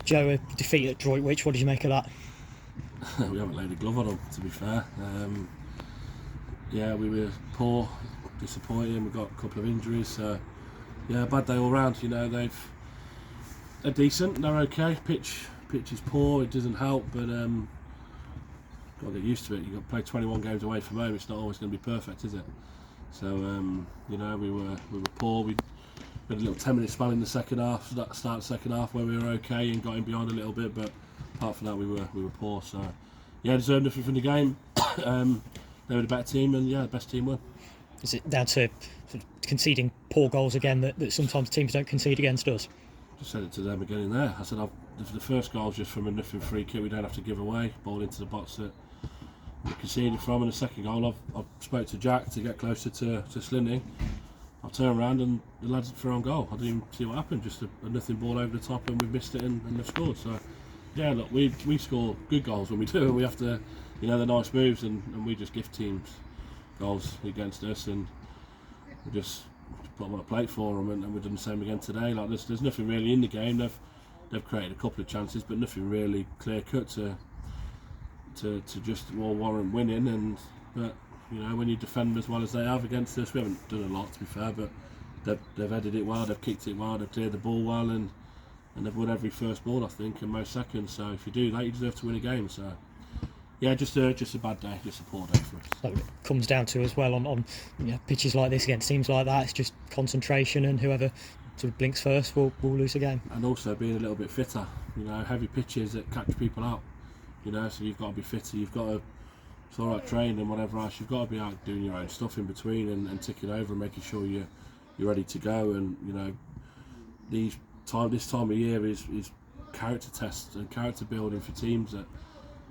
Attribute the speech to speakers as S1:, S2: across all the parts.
S1: Joe, a defeat at Droitwich, what did you make of that?
S2: We haven't laid a glove on them, to be fair. Yeah, we were poor, disappointing. We got a couple of injuries. Yeah, bad day all round. You know, they're decent, they're okay. Pitch is poor, it doesn't help, but got to get used to it. You've got to play 21 games away from home. It's not always going to be perfect, is it? So you know, we were poor. We had a little 10-minute spell in the second half, start the second half, where we were okay and got in behind a little bit, but apart from that, we were poor. So yeah, deserved nothing from the game. They were the better team, and yeah, the best team won.
S1: Is it down to sort of conceding poor goals again that sometimes teams don't concede against us?
S2: Just said it to them again in there. I said the first goal was just from a nothing free kick. We don't have to give away, ball into the box that we conceded from, and the second goal I spoke to Jack to get closer to Slinning. I turned around and the lads threw on goal. I didn't even see what happened, just a nothing ball over the top, and we missed it and they've scored. So yeah, look, we score good goals when we do, and we have to, you know, the nice moves, and we just give teams goals against us, and we just put them on a plate for them, and we've done the same again today. Like there's nothing really in the game. They've created a couple of chances, but nothing really clear cut to just warrant winning. But you know, when you defend as well as they have against us, we haven't done a lot, to be fair, but they've headed it well, they've kicked it well, they've cleared the ball well, and they've won every first ball, I think, and most seconds. So if you do that, you deserve to win a game. So yeah, just a bad day, just a poor day for us.
S1: So it comes down to as well on you know, pitches like this against teams like that. It's just concentration, and whoever sort of blinks first will lose a game.
S2: And also being a little bit fitter. You know, heavy pitches that catch people out. You know, so you've got to be fitter. You've got to. It's all right training and whatever else. You've got to be out doing your own stuff in between and ticking over and making sure you're ready to go. And you know, this time of year is character tests and character building for teams that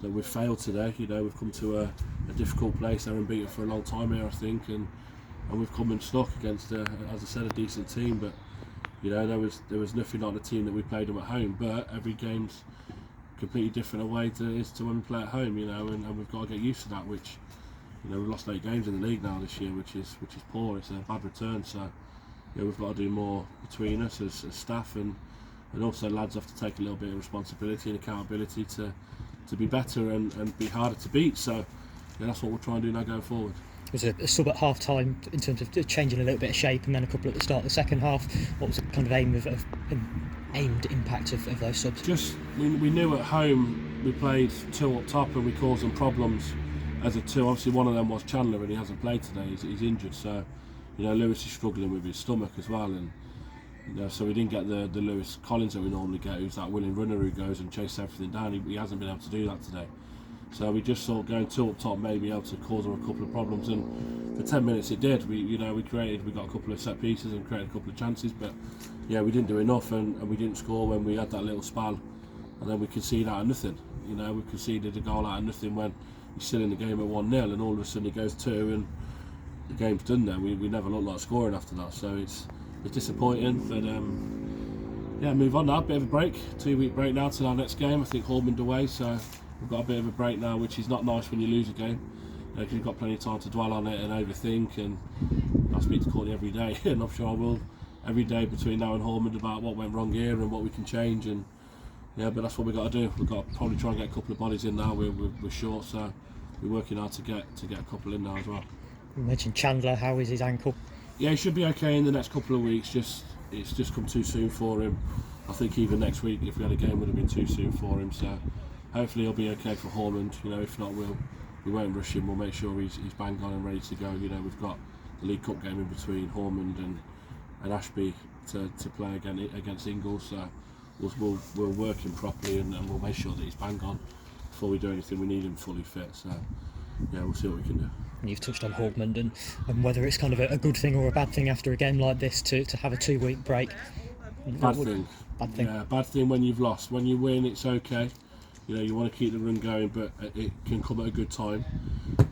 S2: we've failed today. You know, we've come to a difficult place. They're unbeaten for a long time here, I think, and we've come and stuck against, as I said, a decent team. But you know, there was nothing like the team that we played them at home. But every game's completely different away to when we play at home. You know, and we've got to get used to that. Which, you know, we've lost 8 games in the league now this year, which is poor. It's a bad return. So yeah, we've got to do more between us as staff, and also lads have to take a little bit of responsibility and accountability to be better and be harder to beat. So yeah, that's what we'll try and do now going forward.
S1: It was a sub at half time in terms of changing a little bit of shape, and then a couple at the start of the second half. What was the kind of aimed impact of those subs?
S2: Just we knew at home we played 2 up top and we caused them problems as a 2. Obviously one of them was Chandler, and he hasn't played today. He's injured, so you know, Lewis is struggling with his stomach as well, and you know, so we didn't get the Lewis Collins that we normally get, who's that willing runner who goes and chases everything down. He hasn't been able to do that today. So we just thought going 2 up top may be able to cause them a couple of problems, and for 10 minutes it did. We got a couple of set pieces and created a couple of chances, but yeah, we didn't do enough, and we didn't score when we had that little spell, and then we conceded out of nothing. You know, we conceded a goal out of nothing when he's still in the game at 1-0, and all of a sudden he goes 2 and the game's done there. We never looked like scoring after that, so it's disappointing, but yeah, move on now. Bit of a break, 2-week break now till our next game. I think Hormond away, so we've got a bit of a break now, which is not nice when you lose a game, because you've got plenty of time to dwell on it and overthink. And I speak to Courtney every day, and I'm sure I will every day between now and Hormond about what went wrong here and what we can change. And yeah, but that's what we've got to do. We've got to probably try and get a couple of bodies in now. We're short, so we're working hard to get a couple in now as well.
S1: You mentioned Chandler. How is his ankle?
S2: Yeah, he should be okay in the next couple of weeks. It's just come too soon for him. I think even next week, if we had a game, would have been too soon for him. So hopefully he'll be okay for Hormond. You know, if not, we won't rush him. We'll make sure he's bang on and ready to go. You know, we've got the League Cup game in between Hormond and Ashby to play against Ingles. So we'll work him properly, and we'll make sure that he's bang on before we do anything. We need him fully fit. So yeah, we'll see what we can do.
S1: And you've touched on Hormond and whether it's kind of a good thing or a bad thing after a game like this to have a 2-week break.
S2: Bad thing.
S1: Yeah,
S2: bad thing when you've lost. When you win, it's okay. You know, you want to keep the run going, but it can come at a good time.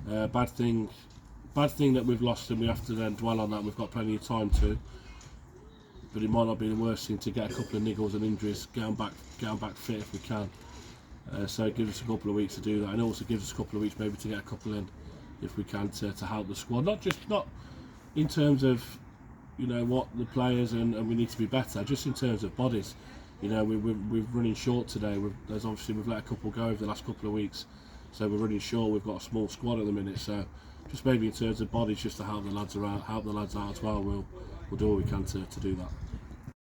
S2: Bad thing that we've lost, and we have to then dwell on that. We've got plenty of time to, but it might not be the worst thing to get a couple of niggles and injuries, get them back fit if we can. So it gives us a couple of weeks to do that, and it also gives us a couple of weeks maybe to get a couple in if we can to help the squad. Not in terms of, you know, what the players and we need to be better, just in terms of bodies. You know, we're running short today. We've let a couple go over the last couple of weeks, so we're running short. We've got a small squad at the minute, so just maybe in terms of bodies, just to help the lads out as well. We'll do what we can to do that.